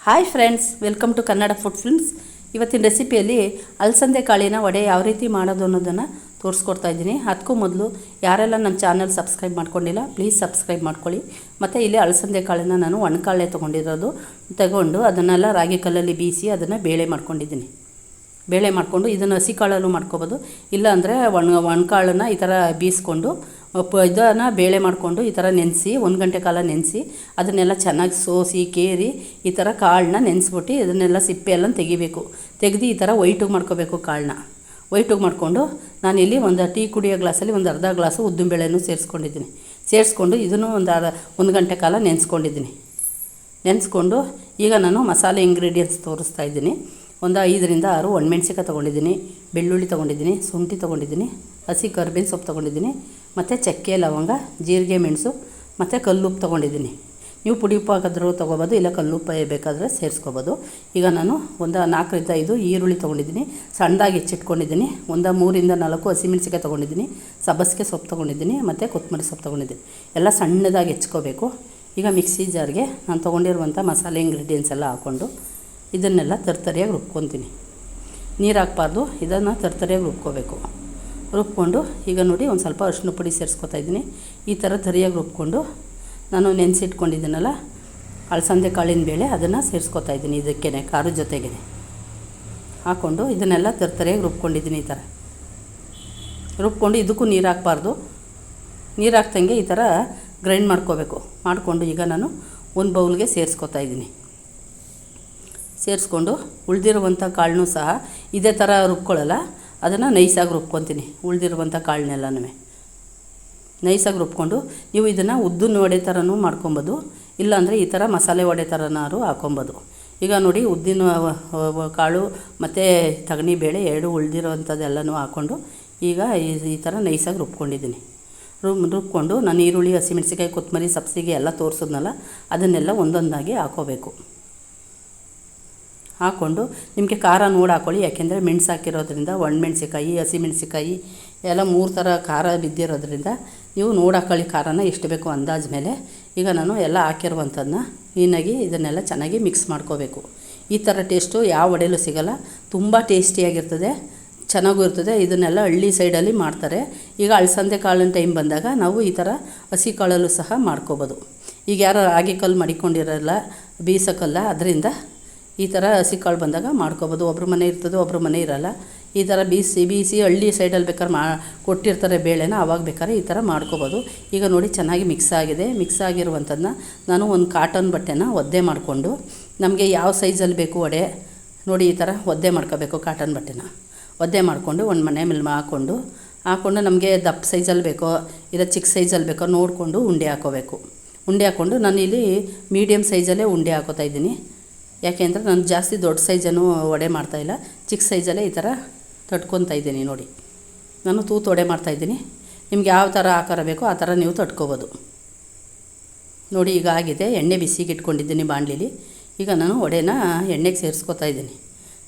Hi friends, welcome to Kannada food films. ಇವತ್ತಿನ ರೆಸಿಪಿಯಲ್ಲಿ ಅಲಸಂದೆ ಕಾಳಿನ ವಡೆ ಯಾವ ರೀತಿ ಮಾಡೋದು ಅನ್ನೋದನ್ನು ತೋರಿಸ್ಕೊಡ್ತಾ ಇದ್ದೀನಿ. ಅದಕ್ಕೂ ಮೊದಲು ಯಾರೆಲ್ಲ ನನ್ನ ಚಾನಲ್ ಸಬ್ಸ್ಕ್ರೈಬ್ ಮಾಡ್ಕೊಂಡಿಲ್ಲ ಪ್ಲೀಸ್ ಸಬ್ಸ್ಕ್ರೈಬ್ ಮಾಡ್ಕೊಳ್ಳಿ. ಮತ್ತು ಇಲ್ಲಿ ಅಲಸಂದೆ ಕಾಳನ್ನು ನಾನು ಒಣಕಾಳೆ ತಗೊಂಡು ಅದನ್ನೆಲ್ಲ ರಾಗಿ ಕಲ್ಲಲ್ಲಿ ಬೀಸಿ ಅದನ್ನು ಬೇಳೆ ಮಾಡ್ಕೊಂಡಿದ್ದೀನಿ. ಬೇಳೆ ಮಾಡಿಕೊಂಡು ಇದನ್ನು ಹಸಿ ಕಾಳಲ್ಲೂ ಮಾಡ್ಕೊಬೋದು, ಇಲ್ಲಾಂದರೆ ಒಣಕಾಳನ್ನು ಈ ಥರ ಬೀಸ್ಕೊಂಡು ಇದನ್ನು ಬೇಳೆ ಮಾಡಿಕೊಂಡು ಈ ಥರ ನೆನೆಸಿ 1 ಗಂಟೆ ಕಾಲ ನೆನೆಸಿ ಅದನ್ನೆಲ್ಲ ಚೆನ್ನಾಗಿ ಸೋಸಿ ಕೇರಿ ಈ ಥರ ಕಾಳನ್ನ ನೆನೆಸ್ಬಿಟ್ಟು ಇದನ್ನೆಲ್ಲ ಸಿಪ್ಪೆ ಎಲ್ಲ ತೆಗಿಬೇಕು. ತೆಗೆದು ಈ ಥರ ವೈಟಿಗೆ ಮಾಡ್ಕೋಬೇಕು. ಕಾಳನ್ನ ವೈಟಿಗೆ ಮಾಡಿಕೊಂಡು ನಾನಿಲ್ಲಿ ಒಂದು ಟೀ ಕುಡಿಯೋ ಗ್ಲಾಸಲ್ಲಿ ಒಂದು ಅರ್ಧ ಗ್ಲಾಸು ಉದ್ದಿನಬೇಳೆನೂ ಸೇರಿಸ್ಕೊಂಡು ಇದನ್ನು ಒಂದು ಗಂಟೆ ಕಾಲ ನೆನೆಸ್ಕೊಂಡು ಈಗ ನಾನು ಮಸಾಲೆ ಇಂಗ್ರೀಡಿಯೆಂಟ್ಸ್ ತೋರಿಸ್ತಾ ಇದ್ದೀನಿ. ಒಂದು 5 ರಿಂದ 6 ಒಣಮೆಣ್ಸಿಕಾಯಿ ತೊಗೊಂಡಿದ್ದೀನಿ, ಬೆಳ್ಳುಳ್ಳಿ ತೊಗೊಂಡಿದ್ದೀನಿ, ಶುಂಠಿ ತೊಗೊಂಡಿದ್ದೀನಿ, ಹಸಿ ಕರಿಬೇವಿನ ಸೊಪ್ಪು ತೊಗೊಂಡಿದ್ದೀನಿ, ಮತ್ತು ಚಕ್ಕೆ, ಲವಂಗ, ಜೀರಿಗೆ, ಮೆಣಸು ಮತ್ತು ಕಲ್ಲುಪ್ಪು ತೊಗೊಂಡಿದ್ದೀನಿ. ನೀವು ಪುಡಿ ಉಪ್ಪು ಹಾಕಿದ್ರೂ ತೊಗೋಬೋದು, ಇಲ್ಲ ಕಲ್ಲುಪ್ಪು ಬೇಕಾದರೆ ಸೇರಿಸ್ಕೋಬೋದು. ಈಗ ನಾನು ಒಂದು 4 ರಿಂದ 5 ಈರುಳ್ಳಿ ತೊಗೊಂಡಿದ್ದೀನಿ, ಸಣ್ಣದಾಗಿ ಹೆಚ್ಚಿಟ್ಕೊಂಡಿದ್ದೀನಿ. ಒಂದು 3 ರಿಂದ 4 ಹಸಿಮೆಣ್ಸಿಕಾಯಿ ತೊಗೊಂಡಿದ್ದೀನಿ, ಸಬ್ಬಸಿಗೆ ಸೊಪ್ಪು ತೊಗೊಂಡಿದ್ದೀನಿ, ಮತ್ತು ಕೊತ್ತಂಬರಿ ಸೊಪ್ಪು ತೊಗೊಂಡಿದ್ದೀನಿ. ಎಲ್ಲ ಸಣ್ಣದಾಗಿ ಹೆಚ್ಕೋಬೇಕು. ಈಗ ಮಿಕ್ಸಿ ಜಾರ್ಗೆ ನಾನು ತೊಗೊಂಡಿರುವಂಥ ಮಸಾಲೆ ಇಂಗ್ರೀಡಿಯೆಂಟ್ಸ್ ಎಲ್ಲ ಹಾಕ್ಕೊಂಡು ಇದನ್ನೆಲ್ಲ ತರ್ತರಿಯಾಗಿ ರುಬ್ಕೊತೀನಿ. ನೀರು ಹಾಕ್ಬಾರ್ದು, ಇದನ್ನು ತರ್ತರಿಯಾಗಿ ರುಬ್ಕೊಂಡು ಈಗ ನೋಡಿ ಒಂದು ಸ್ವಲ್ಪ ಅರಿಶಿನ ಪುಡಿ ಸೇರಿಸ್ಕೊತಾ ಇದ್ದೀನಿ. ಈ ಥರ ತರಿಯಾಗಿ ರುಬ್ಕೊಂಡು ನಾನು ನೆನೆಸಿಟ್ಕೊಂಡಿದ್ದೀನಲ್ಲ ಅಲಸಂದೆ ಕಾಳಿನ ಬೇಳೆ ಅದನ್ನು ಸೇರಿಸ್ಕೊತಾ ಇದ್ದೀನಿ. ಇದಕ್ಕೇ ಖಾರದ ಜೊತೆಗೆ ಹಾಕ್ಕೊಂಡು ಇದನ್ನೆಲ್ಲ ತರ್ತರಿಯಾಗಿ ರುಬ್ಕೊಂಡಿದ್ದೀನಿ. ಈ ಥರ ರುಬ್ಕೊಂಡು ಇದಕ್ಕೂ ನೀರು ಹಾಕ್ಬಾರ್ದು, ನೀರು ಹಾಕ್ದಂಗೆ ಈ ಥರ ಗ್ರೈಂಡ್ ಮಾಡಿಕೊಂಡು ಈಗ ನಾನು ಒಂದು ಬೌಲ್ಗೆ ಸೇರಿಸ್ಕೊಂಡು ಉಳಿದಿರುವಂಥ ಕಾಳನ್ನೂ ಸಹ ಇದೇ ಥರ ರುಬ್ಕೊಳ್ಳಲ್ಲ, ಅದನ್ನು ನೈಸಾಗಿ ರುಬ್ಕೊತೀನಿ. ಉಳಿದಿರುವಂಥ ಕಾಳನ್ನೆಲ್ಲನೂ ನೈಸಾಗಿ ರುಬ್ಕೊಂಡು ನೀವು ಇದನ್ನು ಉದ್ದಿನ ವಡೆ ಥರನೂ ಮಾಡ್ಕೊಬೋದು, ಇಲ್ಲಾಂದರೆ ಈ ಥರ ಮಸಾಲೆ ವಡೆ ಥರನಾರು ಹಾಕ್ಕೊಬೋದು. ಈಗ ನೋಡಿ ಉದ್ದಿನ ಕಾಳು ಮತ್ತು ತಗಣಿ ಬೇಳೆ 2 ಉಳಿದಿರೋವಂಥದ್ದೆಲ್ಲನೂ ಹಾಕ್ಕೊಂಡು ಈಗ ಈ ಥರ ನೈಸಾಗಿ ರುಬ್ಕೊಂಡಿದ್ದೀನಿ. ರುಬ್ಕೊಂಡು ನಾನು ಈರುಳ್ಳಿ, ಹಸಿಮೆಣ್ಸಿಕಾಯಿ, ಕೊತ್ತಂಬರಿ, ಸಬ್ಸಿಗೆ ಎಲ್ಲ ತೋರಿಸಿದ್ನಲ್ಲ ಅದನ್ನೆಲ್ಲ ಒಂದೊಂದಾಗಿ ಹಾಕ್ಕೊಂಡು ನಿಮಗೆ ಖಾರ ನೋಡಿ ಹಾಕ್ಕೊಳ್ಳಿ. ಯಾಕೆಂದರೆ ಮೆಣಸು ಹಾಕಿರೋದ್ರಿಂದ ಒಣಮೆಣ್ಸಿಕಾಯಿ, ಹಸಿಮೆಣ್ಸಿಕಾಯಿ ಎಲ್ಲ 3 ಥರ ಖಾರ ಬಿದ್ದಿರೋದ್ರಿಂದ ನೀವು ನೋಡಿ ಹಾಕ್ಕೊಳ್ಳಿ ಖಾರನ ಎಷ್ಟು ಬೇಕು ಅಂದಾಜು ಮೇಲೆ. ಈಗ ನಾನು ಎಲ್ಲ ಹಾಕಿರುವಂಥದ್ದನ್ನ ಕ್ಲೀನಾಗಿ ಇದನ್ನೆಲ್ಲ ಚೆನ್ನಾಗಿ ಮಿಕ್ಸ್ ಮಾಡ್ಕೋಬೇಕು. ಈ ಥರ ಟೇಸ್ಟು ಯಾವ ವಡೆಯಲ್ಲೂ ಸಿಗೋಲ್ಲ, ತುಂಬ ಟೇಸ್ಟಿಯಾಗಿರ್ತದೆ, ಚೆನ್ನಾಗೂ ಇರ್ತದೆ. ಇದನ್ನೆಲ್ಲ ಹಳ್ಳಿ ಸೈಡಲ್ಲಿ ಮಾಡ್ತಾರೆ. ಈಗ ಅಲಸಂದೆ ಕಾಳಿನ ಟೈಮ್ ಬಂದಾಗ ನಾವು ಈ ಥರ ಹಸಿ ಕಾಳಲ್ಲೂ ಸಹ ಮಾಡ್ಕೋಬೋದು. ಈಗ ಯಾರು ರಾಗಿ ಕಲ್ಲು ಮಡಿಕೊಂಡಿರಲ್ಲ, ಬೀಸೋಕ್ಕಲ್ಲ, ಅದರಿಂದ ಈ ಥರ ಹಸಿ ಕಾಳು ಬಂದಾಗ ಮಾಡ್ಕೋಬೋದು. ಒಬ್ಬರು ಮನೆ ಇರ್ತದೆ, ಒಬ್ಬರು ಮನೆ ಇರೋಲ್ಲ. ಈ ಥರ ಬೀಸಿ ಹಳ್ಳಿ ಸೈಡಲ್ಲಿ ಬೇಕಾದ್ರೆ ಕೊಟ್ಟಿರ್ತಾರೆ ಬೇಳೆನ, ಆವಾಗ ಬೇಕಾದ್ರೆ ಈ ಥರ ಮಾಡ್ಕೋಬೋದು. ಈಗ ನೋಡಿ ಚೆನ್ನಾಗಿ ಮಿಕ್ಸ್ ಆಗಿರುವಂಥದ್ದನ್ನ ನಾನು ಒಂದು ಕಾಟನ್ ಬಟ್ಟೆನ ಒದ್ದೆ ಮಾಡಿಕೊಂಡು ನಮಗೆ ಯಾವ ಸೈಜಲ್ಲಿ ಬೇಕು ವಡೆ ನೋಡಿ ಈ ಥರ ಒದ್ದೆ ಮಾಡ್ಕೋಬೇಕು. ಕಾಟನ್ ಬಟ್ಟೆನ ಒದ್ದೆ ಮಾಡಿಕೊಂಡು ಒಂದು ಮನೆ ಮೇಲೆ ಹಾಕ್ಕೊಂಡು ನಮಗೆ ದಪ್ಪ ಸೈಜಲ್ಲಿ ಬೇಕೋ ಇಲ್ಲ ಚಿಕ್ಕ ಸೈಜಲ್ಲಿ ಬೇಕೋ ನೋಡಿಕೊಂಡು ಉಂಡೆ ಹಾಕ್ಕೊಂಡು ನಾನಿಲ್ಲಿ ಮೀಡಿಯಮ್ ಸೈಜಲ್ಲೇ ಉಂಡೆ ಹಾಕೋತಾ ಇದ್ದೀನಿ. ಯಾಕೆಂದರೆ ನಾನು ಜಾಸ್ತಿ ದೊಡ್ಡ ಸೈಜನ್ನು ವಡೆ ಮಾಡ್ತಾಯಿಲ್ಲ, ಚಿಕ್ಕ ಸೈಜಲ್ಲೇ ಈ ಥರ ತಟ್ಕೊತಾ ಇದ್ದೀನಿ. ನೋಡಿ ನಾನು ತೂತು ವಡೆ ಮಾಡ್ತಾಯಿದ್ದೀನಿ. ನಿಮ್ಗೆ ಯಾವ ಥರ ಆಕಾರ ಬೇಕೋ ಆ ಥರ ನೀವು ತಟ್ಕೋಬೋದು. ನೋಡಿ ಈಗ ಆಗಿದೆ. ಎಣ್ಣೆ ಬಿಸಿಗೆ ಇಟ್ಕೊಂಡಿದ್ದೀನಿ ಬಾಣಲಿಲಿ. ಈಗ ನಾನು ವಡೆನ ಎಣ್ಣೆಗೆ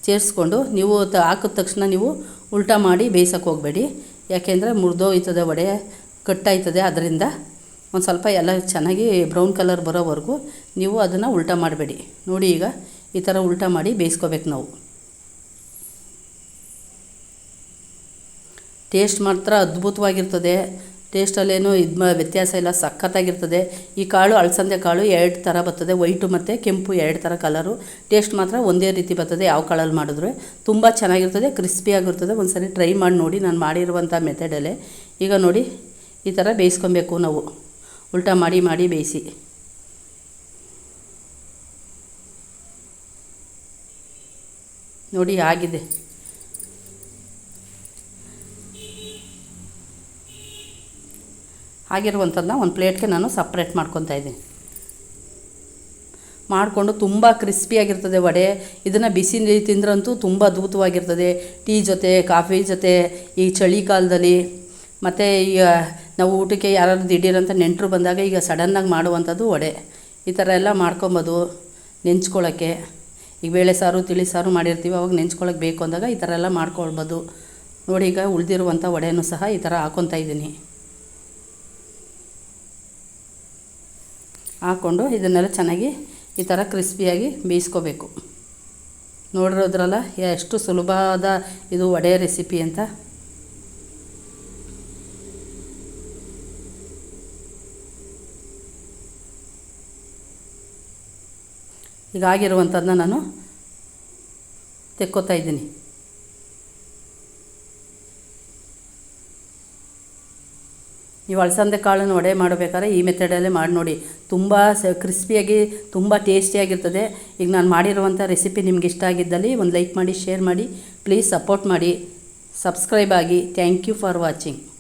ಸೇರಿಸ್ಕೊಂಡು ನೀವು ಹಾಕಿದ ತಕ್ಷಣ ನೀವು ಉಲ್ಟಾ ಮಾಡಿ ಬೇಯಿಸೋಕ್ಕೆ ಹೋಗಬೇಡಿ. ಯಾಕೆಂದರೆ ಮುರಿದೋಯ್ತದೆ ವಡೆ, ಕಟ್ಟಾಯ್ತದೆ. ಅದರಿಂದ ಒಂದು ಸ್ವಲ್ಪ ಎಲ್ಲ ಚೆನ್ನಾಗಿ ಬ್ರೌನ್ ಕಲರ್ ಬರೋವರೆಗೂ ನೀವು ಅದನ್ನು ಉಲ್ಟಾ ಮಾಡಬೇಡಿ. ನೋಡಿ ಈಗ ಈ ಥರ ಉಲ್ಟಾ ಮಾಡಿ ಬೇಯಿಸ್ಕೋಬೇಕು ನಾವು. ಟೇಸ್ಟ್ ಮಾತ್ರ ಅದ್ಭುತವಾಗಿರ್ತದೆ. ಟೇಸ್ಟಲ್ಲೇನು ವ್ಯತ್ಯಾಸ ಇಲ್ಲ, ಸಖತ್ತಾಗಿರ್ತದೆ. ಈ ಕಾಳು ಅಲಸಂದೆ ಕಾಳು 2 ಥರ ಬರ್ತದೆ, ವೈಟು ಮತ್ತು ಕೆಂಪು 2 ಥರ ಕಲರು. ಟೇಸ್ಟ್ ಮಾತ್ರ ಒಂದೇ ರೀತಿ ಬರ್ತದೆ. ಯಾವ ಕಾಳಲ್ಲಿ ಮಾಡಿದ್ರೆ ತುಂಬ ಚೆನ್ನಾಗಿರ್ತದೆ, ಕ್ರಿಸ್ಪಿಯಾಗಿರ್ತದೆ. ಒಂದು ಸರಿ ಟ್ರೈ ಮಾಡಿ ನೋಡಿ, ನಾನು ಮಾಡಿರುವಂಥ ಮೆಥಡಲ್ಲೇ. ಈಗ ನೋಡಿ ಈ ಥರ ಬೇಯಿಸ್ಕೊಬೇಕು ನಾವು, ಉಲ್ಟಾ ಮಾಡಿ ಬೇಯಿಸಿ. ನೋಡಿ ಆಗಿದೆ. ಆಗಿರುವಂಥದ್ದನ್ನ ಒಂದು ಪ್ಲೇಟ್ಗೆ ನಾನು ಸಪ್ರೇಟ್ ಮಾಡ್ಕೊತಾ ಇದ್ದೀನಿ. ಮಾಡಿಕೊಂಡು ತುಂಬ ಕ್ರಿಸ್ಪಿಯಾಗಿರ್ತದೆ ವಡೆ. ಇದನ್ನು ಬಿಸಿ ನೀರು ತಿಂದ್ರಂತೂ ತುಂಬ ಅದ್ಭುತವಾಗಿರ್ತದೆ. ಟೀ ಜೊತೆ, ಕಾಫಿ ಜೊತೆ, ಈ ಚಳಿಗಾಲದಲ್ಲಿ. ಮತ್ತು ಈಗ ನಾವು ಊಟಕ್ಕೆ ಯಾರಾದ್ರು ದಿಢೀರಂತ ನೆಂಟರು ಬಂದಾಗ ಈಗ ಸಡನ್ನಾಗಿ ಮಾಡುವಂಥದ್ದು ವಡೆ. ಈ ಥರ ಎಲ್ಲ ಮಾಡ್ಕೊಬೋದು ನೆಂಚ್ಕೊಳ್ಳೋಕ್ಕೆ. ಈಗ ಬೇಳೆ ಸಾರು, ತಿಳಿ ಸಾರು ಮಾಡಿರ್ತೀವಿ, ಅವಾಗ ನೆಂಚ್ಕೊಳ್ಳೋಕೆ ಬೇಕು ಅಂದಾಗ ಈ ಥರ ಎಲ್ಲ ಮಾಡ್ಕೊಳ್ಬೋದು. ನೋಡಿ ಈಗ ಉಳಿದಿರುವಂಥ ವಡೆನೂ ಸಹ ಈ ಥರ ಹಾಕ್ಕೊತಾ ಇದ್ದೀನಿ. ಹಾಕ್ಕೊಂಡು ಇದನ್ನೆಲ್ಲ ಚೆನ್ನಾಗಿ ಈ ಥರ ಕ್ರಿಸ್ಪಿಯಾಗಿ ಬೇಯಿಸ್ಕೋಬೇಕು. ನೋಡಿರೋದ್ರಲ್ಲ ಎಷ್ಟು ಸುಲಭವಾದ ಇದು ವಡೆ ರೆಸಿಪಿ ಅಂತ. ಹೀಗಾಗಿರುವಂಥದ್ದನ್ನ ನಾನು ತೆಕ್ಕೋತಾ ಇದ್ದೀನಿ. ನೀವು ಅಲಸಂದೆ ಕಾಳನ್ನು ವಡೆ ಮಾಡಬೇಕಾದ್ರೆ ಈ ಮೆಥಡಲ್ಲೇ ಮಾಡಿ ನೋಡಿ. ತುಂಬ ಕ್ರಿಸ್ಪಿಯಾಗಿ ತುಂಬ ಟೇಸ್ಟಿಯಾಗಿರ್ತದೆ. ಈಗ ನಾನು ಮಾಡಿರುವಂಥ ರೆಸಿಪಿ ನಿಮ್ಗೆ ಇಷ್ಟ ಆಗಿದ್ದಲ್ಲಿ ಒಂದು ಲೈಕ್ ಮಾಡಿ, ಶೇರ್ ಮಾಡಿ, ಪ್ಲೀಸ್ ಸಪೋರ್ಟ್ ಮಾಡಿ, ಸಬ್ಸ್ಕ್ರೈಬ್ ಆಗಿ. Thank you for watching.